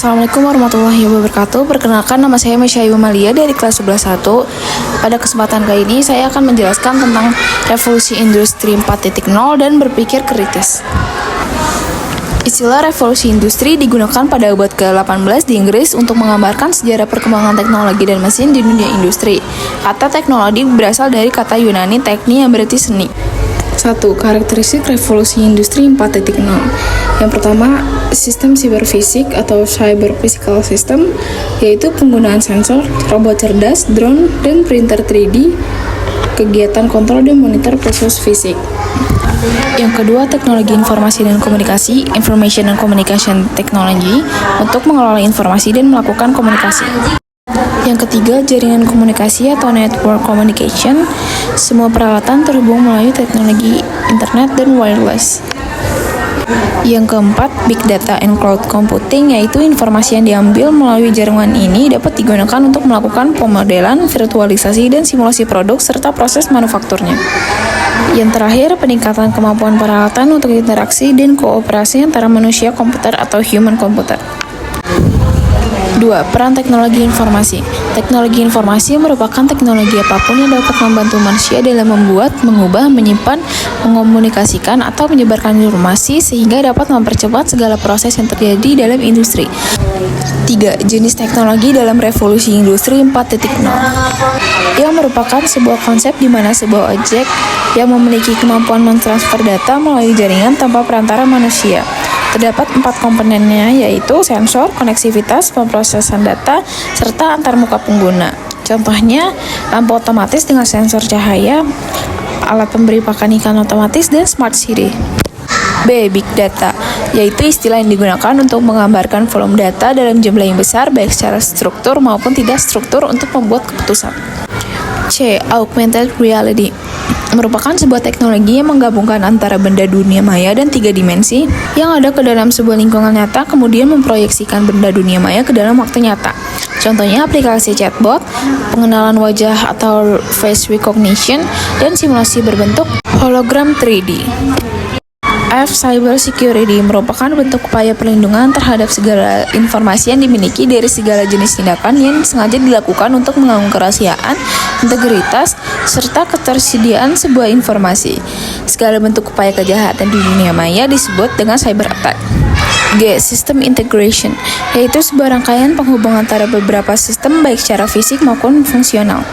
Assalamualaikum warahmatullahi wabarakatuh. Perkenalkan, nama saya Mesyayu Malia dari kelas 11-1. Pada kesempatan kali ini saya akan menjelaskan tentang revolusi industri 4.0 dan berpikir kritis. Istilah revolusi industri digunakan pada abad ke-18 di Inggris untuk menggambarkan sejarah perkembangan teknologi dan mesin di dunia industri. Kata teknologi berasal dari kata Yunani tekni yang berarti seni. 1. Karakteristik revolusi industri 4.0. Yang pertama, sistem siberfisik atau cyber physical system, yaitu penggunaan sensor, robot cerdas, drone, dan printer 3D, kegiatan kontrol dan monitor proses fisik. Yang kedua, teknologi informasi dan komunikasi, information and communication technology, untuk mengelola informasi dan melakukan komunikasi. Yang ketiga, jaringan komunikasi atau network communication, semua peralatan terhubung melalui teknologi internet dan wireless. Yang keempat, big data and cloud computing, yaitu informasi yang diambil melalui jaringan ini dapat digunakan untuk melakukan pemodelan, virtualisasi, dan simulasi produk serta proses manufakturnya. Yang terakhir, peningkatan kemampuan peralatan untuk interaksi dan kooperasi antara manusia komputer atau human computer. 2. Peran teknologi informasi. Teknologi informasi merupakan teknologi apapun yang dapat membantu manusia dalam membuat, mengubah, menyimpan, mengomunikasikan, atau menyebarkan informasi sehingga dapat mempercepat segala proses yang terjadi dalam industri. 3. Jenis teknologi dalam revolusi industri 4.0, yang merupakan sebuah konsep di mana sebuah objek yang memiliki kemampuan mentransfer data melalui jaringan tanpa perantara manusia. Terdapat 4 komponennya, yaitu sensor, koneksivitas, pemrosesan data, serta antarmuka pengguna. Contohnya, lampu otomatis dengan sensor cahaya, alat pemberi pakan ikan otomatis, dan smart city. B. Big data, yaitu istilah yang digunakan untuk menggambarkan volume data dalam jumlah yang besar, baik secara struktur maupun tidak struktur untuk membuat keputusan. C. Augmented reality, merupakan sebuah teknologi yang menggabungkan antara benda dunia maya dan 3 dimensi yang ada ke dalam sebuah lingkungan nyata, kemudian memproyeksikan benda dunia maya ke dalam waktu nyata. Contohnya aplikasi chatbot, pengenalan wajah atau face recognition, dan simulasi berbentuk hologram 3D. F. Cyber security, merupakan bentuk upaya perlindungan terhadap segala informasi yang dimiliki dari segala jenis tindakan yang sengaja dilakukan untuk mengganggu kerahasiaan, integritas, serta ketersediaan sebuah informasi. Segala bentuk upaya kejahatan di dunia maya disebut dengan cyber attack. G. System integration, yaitu sebuah rangkaian penghubung antara beberapa sistem baik secara fisik maupun fungsional.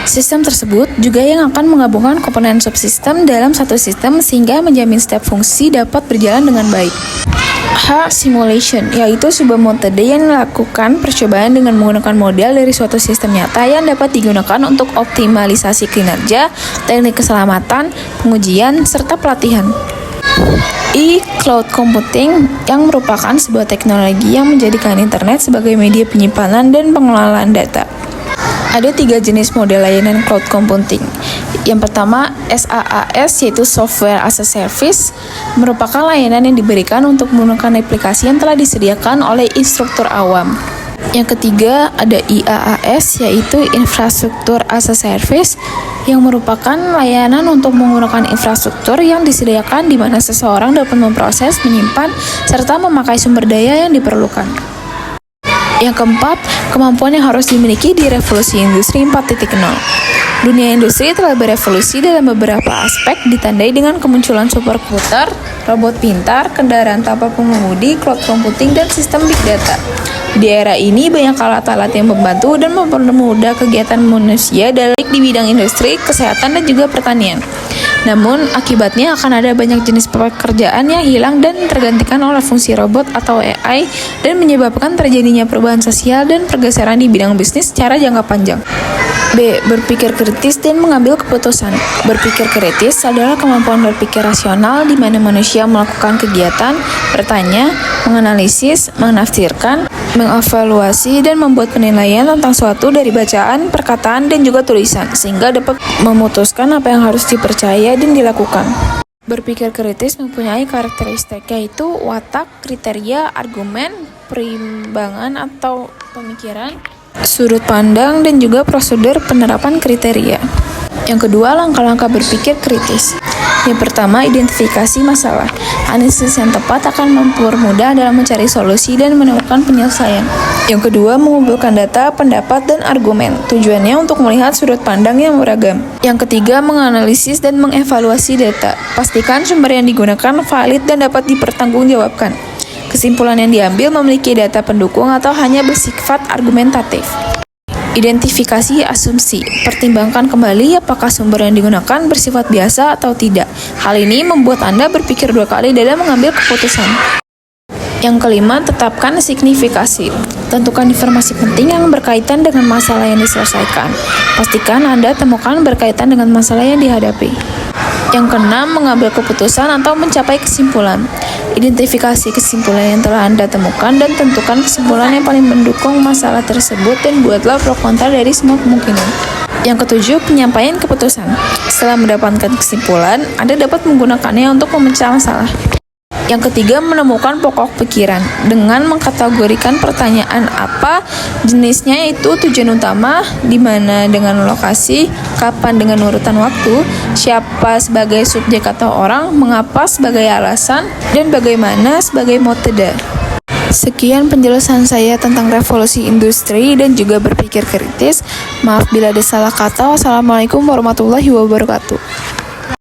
Sistem tersebut juga yang akan menggabungkan komponen subsistem dalam satu sistem sehingga menjamin setiap fungsi dapat berjalan dengan baik. H. Simulation, yaitu sebuah metode yang melakukan percobaan dengan menggunakan model dari suatu sistem nyata yang dapat digunakan untuk optimalisasi kinerja, teknik keselamatan, pengujian, serta pelatihan. I. Cloud computing, yang merupakan sebuah teknologi yang menjadikan internet sebagai media penyimpanan dan pengelolaan data. Ada 3 jenis model layanan cloud computing. Yang pertama, SaaS, yaitu Software as a Service, merupakan layanan yang diberikan untuk menggunakan aplikasi yang telah disediakan oleh instruktur awam. Yang ketiga, ada IaaS, yaitu Infrastructure as a Service, yang merupakan layanan untuk menggunakan infrastruktur yang disediakan di mana seseorang dapat memproses, menyimpan, serta memakai sumber daya yang diperlukan. Yang keempat, kemampuan yang harus dimiliki di revolusi industri 4.0. Dunia industri telah berevolusi dalam beberapa aspek, ditandai dengan kemunculan superkomputer, robot pintar, kendaraan tanpa pengemudi, cloud computing, dan sistem big data. Di era ini, banyak alat-alat yang membantu dan mempermudah kegiatan manusia baik di bidang industri, kesehatan, dan juga pertanian. Namun, akibatnya akan ada banyak jenis pekerjaan yang hilang dan tergantikan oleh fungsi robot atau AI, dan menyebabkan terjadinya perubahan sosial dan pergeseran di bidang bisnis secara jangka panjang. B. Berpikir kritis dan mengambil keputusan. Berpikir kritis adalah kemampuan berpikir rasional di mana manusia melakukan kegiatan, bertanya, menganalisis, menafsirkan, mengevaluasi, dan membuat penilaian tentang suatu dari bacaan, perkataan, dan juga tulisan, sehingga dapat memutuskan apa yang harus dipercaya dan dilakukan. Berpikir kritis mempunyai karakteristik, yaitu watak, kriteria, argumen, perimbangan atau pemikiran, sudut pandang, dan juga prosedur penerapan kriteria. Yang kedua, langkah-langkah berpikir kritis. Yang pertama, identifikasi masalah. Analisis yang tepat akan mempermudah dalam mencari solusi dan menemukan penyelesaian. Yang kedua, mengumpulkan data, pendapat, dan argumen. Tujuannya untuk melihat sudut pandang yang beragam. Yang ketiga, menganalisis dan mengevaluasi data. Pastikan sumber yang digunakan valid dan dapat dipertanggungjawabkan. Kesimpulan yang diambil memiliki data pendukung atau hanya bersifat argumentatif. Identifikasi asumsi. Pertimbangkan kembali apakah sumber yang digunakan bersifat biasa atau tidak. Hal ini membuat Anda berpikir 2 kali dalam mengambil keputusan. Yang kelima, tetapkan signifikasi. Tentukan informasi penting yang berkaitan dengan masalah yang diselesaikan. Pastikan Anda temukan berkaitan dengan masalah yang dihadapi. Yang keenam, mengambil keputusan atau mencapai kesimpulan. Identifikasi kesimpulan yang telah Anda temukan dan tentukan kesimpulan yang paling mendukung masalah tersebut dan buatlah pro kontra dari semua kemungkinan. Yang ketujuh, penyampaian keputusan. Setelah mendapatkan kesimpulan, Anda dapat menggunakannya untuk memecah masalah. Yang ketiga, menemukan pokok pikiran dengan mengkategorikan pertanyaan apa jenisnya, itu tujuan utama, di mana dengan lokasi, kapan dengan urutan waktu, siapa sebagai subjek atau orang, mengapa sebagai alasan, dan bagaimana sebagai metode. Sekian penjelasan saya tentang revolusi industri dan juga berpikir kritis. Maaf bila ada salah kata. Wassalamualaikum warahmatullahi wabarakatuh.